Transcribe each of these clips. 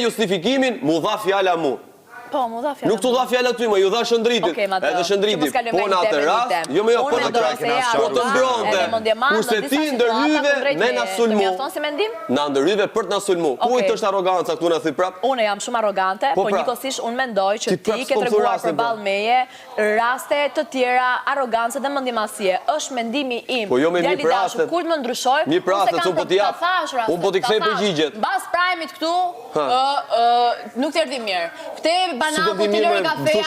justifikimin, mu dha fjala mu. Po, mu dha fjala. Nuk të dha fjala ty, më ju dha Shëndritit. Edhe Shëndriti, po në atë rast, jo më jo, po të mbronte. Kurse ti ndërhyve me na sulmu. Na ndërhyve për të na sulmu. Kujt është arroganca këtu na thy prap? Unë jam shumë arrogante, po njëkohësisht unë mendoj që ti ke treguar përballë meje raste të tjera arrogancë dhe mendimasie. Është mendimi im. Po jo me një praste. Kur më ndryshoj, një praste që po t'i jap. Unë po t'i kthej përgjigjet. Mbas prajmit këtu, nuk të erdhi mirë. Kthej banana po ti lëri kafeja.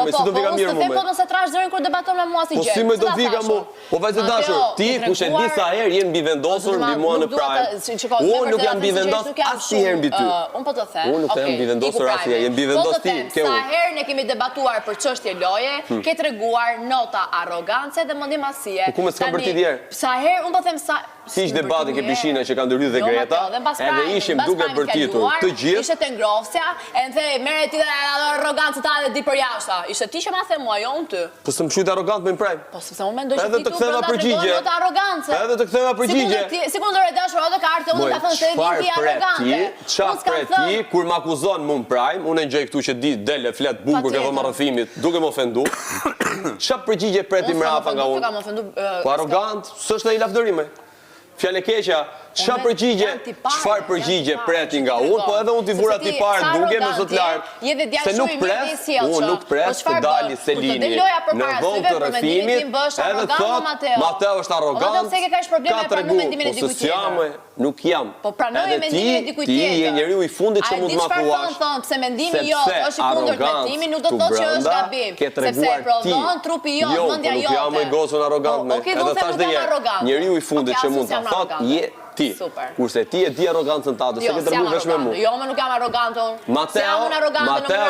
Si do vika mirë mua. Po mos e trash zërin kur debaton me mua si gjë. Po si më do vika mua? Po vajzë dashur, ti kush e di sa herë je mbi vendosur mbi mua në prajm. Unë nuk jam mbi vendos asnjëherë mbi ty. Unë po të them. Unë nuk jam mbi vendosur asnjëherë, je mbi vendos ti. Sa herë ne kemi debatuar për çështje loje, ke treguar nota arrogance dhe mendimasie. Ku më s'ka bërti djerë? Sa herë unë po them sa siç debati ke Prishtina që ka ndërhyrë dhe Greta, edhe ishim duke bërtitur të gjithë. Ishte te ngrofsja, e më the merre ti arrogancë ta dhe di për jashta. Ishte ti që ma the mua, jo unë ty. Po s'm shujt arrogant me prajm. Po sepse unë mendoj që ti tu brenda tregon arrogancë. Edhe të ktheva përgjigje. Sikundër e dashur edhe kartë, unë ka thënë se ti arrogante. Çfarë pret ti kur ma akuzon mua prajm, unë ngjoj këtu që di del e flet bukur ke vëmë rrëfimit, duke më ofendu. Çfarë përgjigje preti mrafa nga unë? Po arrogant, s'është ai lavdërim. Fjale keqja, çfarë përgjigje preti nga unë, po edhe unë t'i vura t'i parë duke me zot lart. Se nuk pres, unë nuk pres të dali Selini në vend të rrëfimit, edhe thot, Mateo është arrogant, ka tregu, po se jam, nuk jam. Edhe ti je njeriu i fundit që mund t'ma thuash. Pse mendimi jot është i kundërt mendimit, nuk do të thotë që është gabim, sepse e prodhon trupi jot, mendja jote. Jo, nuk jam më gocën arrogant me. Edhe thash dhe njeriu i fundit që mund ta thot je ti. Kurse ti e di arrogancën tënde, se ke treguar vesh me mua. Jo, më nuk jam arrogante unë. Mateo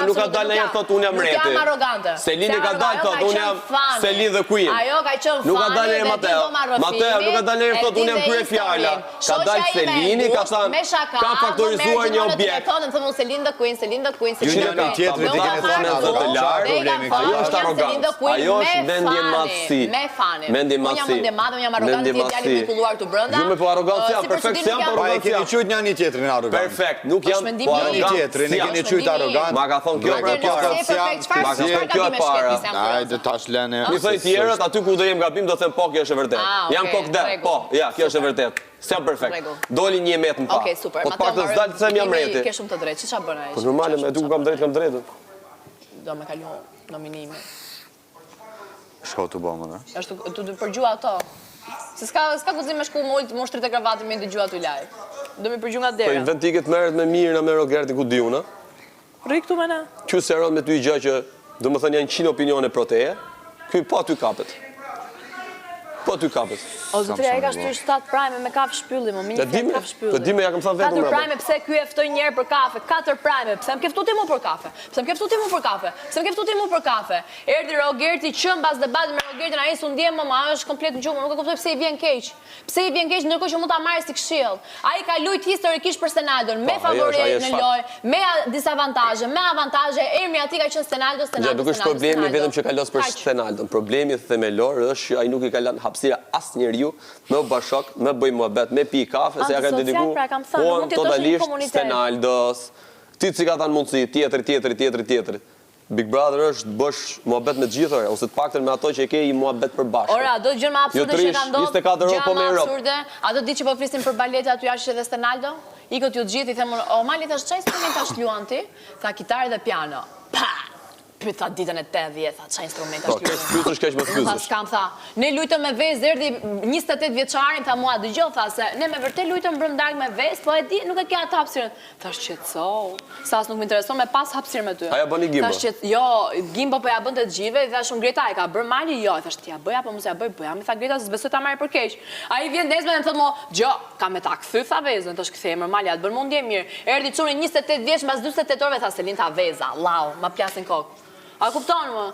nuk ka dalë ndonjëherë thotë unë jam mreti. Nuk jam arrogante. Selini ka dalë thotë unë jam Selin dhe Queen. Ajo ka qenë fani. Nuk ka dalë Mateo. Mateo nuk ka dalë ndonjëherë thotë unë jam kryefjala. Ka dalë Selini, ka thënë ka faktorizuar një objekt. Thonë thënë Selin dhe Queen, Selin dhe Queen. Ju një tjetër ti keni thënë zot të lartë problemi. Ajo është arrogancë. Ajo është mendje madhësi. Mendje madhësi. Unë jam arrogante, ti djali i kulluar këtu brenda. Ju me po arrogancë perfekt jam po arrogant. Pa e keni qujt një tjetrin arrogant. Perfekt, nuk jam po arrogant. Tjetrin e keni qujt arrogant. Ma ka thonë kjo për para. Hajde tash lënë. Mi thoj tjerët aty ku do jem gabim do them po kjo është e vërtetë. Jam kokde. Po, ja, kjo është e vërtetë. S'jam perfekt. Doli një emet më pa. Okej, super. Po pak të s'dal të them jam mreti. Ke shumë të drejtë. Ç'a bën ai? Po normale, me duke kam drejtën. Do me kalu nominime. Shko të bëmë, ne? Është të përgjua ato. Se s'ka guzim me shku mullt, mushtrit e kravatit me ndëgjua t'u laj. Do me përgju nga dera. Po i vend tiket merret me Mirna me Rogerti ku di unë. Rri këtu me ne. Që seron me ty gjë që do më thënë janë 100 opinione pro teje, ky po ty kapet. Po ty kapet. O zotëria ai ka shtyr 7 prime me kafë shpylli, më mini kafë shpylli. Po dime ja kam thënë vetëm. 4 prime pse ky e ftoi një herë për kafe? 4 prime pse më ke ftuar ti mua për kafe? Pse më ke ftuar ti mua për kafe? Pse më ke ftuar ti mua për kafe? Erdhi Rogerti që mbas debatit me Rogertin ai s'u ndjem më, është komplet në gjumë, nuk e kuptoj pse i vjen keq. Pse i vjen keq ndërkohë që mund ta marrë si këshill. Ai ka lut historikisht për Stenaldon, me favori në lojë, me disavantazhe, me avantazhe. Emri aty ka qenë Stenaldo. Ja, nuk është problemi vetëm që ka los për Stenaldon. Problemi themelor është që ai nuk i ka lënë hapësira asnjëriu me bashok, me bëj muhabet, me pi kafe, se ja ka dedikuar totalisht Stenaldos. Ti që ka thënë mundësi tjetër. Big Brother është bësh muhabet me të gjithë, ose të paktën me ato që e ke i muhabet përbashkë. Ora, do të gjë më absurde që ka ndodhur. 24 orë po me Europë. A do të di që po flisin për balete aty jashtë edhe Stenaldo? Ikët ju të gjithë i them, "O Mali thash çfarë instrumentash luan ti?" Tha kitarë dhe piano. Pa! Pyeta ditën e 80, tha çfarë instrumentash luan. Po, pyetësh kaq më pyetësh. Skam tha, ne lujtëm me vezë, erdhi 28 vjeçarin, tha mua, dëgjoj tha se ne me vërtet lujtëm brëndak me vezë, po e di, nuk e ke atë hapësirën. Thash qetëso, sa as nuk më intereson me pas hapësirë me ty. Aja bëni gimbo. Thash jo, gimbo po ja bën të gjithëve, i thash Greta e ka bër Mali, jo, thash ti ja bëj apo mos ja bëj, po ja, mi tha Greta se besoj ta marrë për keq. Ai vjen nesër dhe më thotë mo, "Gjo, kam me ta kthy tha vezën." Tash kthej emër Mali, atë bën mundje mirë. Erdhi çuni 28 vjeç, mbas 48 orëve tha Selin tha veza, llau, ma plasin kokë. A kupton më?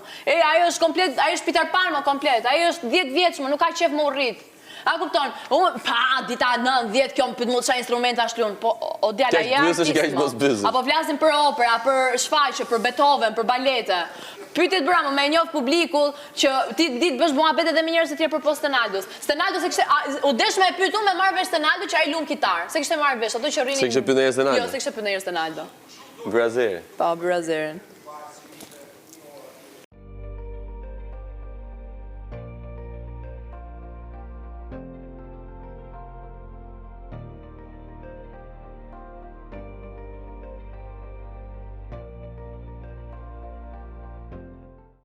Ajo është komplet, ajo është Peter Pan më komplet, ajo është 10 vjeç më, nuk ka qef më urrit. A kupton? Unë, dita 9-10, kjo më pyet mu çfarë instrumenta shlun, po o djala Kaq byzësh, kaq mos byzësh. Apo flasim për opera, për shfaqje, për Beethoven, për balete. Pyetjet bëra më njoh publikull që ti ditë bësh muhabet edhe me njerëz të tjerë përpos Stenaldos. Stenaldo se kishte u desh me pyetu me marr vesh Stenaldo që ai lum kitar. Se kishte marr vesh ato që rrinin. Se kishte pyetur Stenaldo. Jo, se kishte pyetur Stenaldo. Brazeri. Po, Brazerin.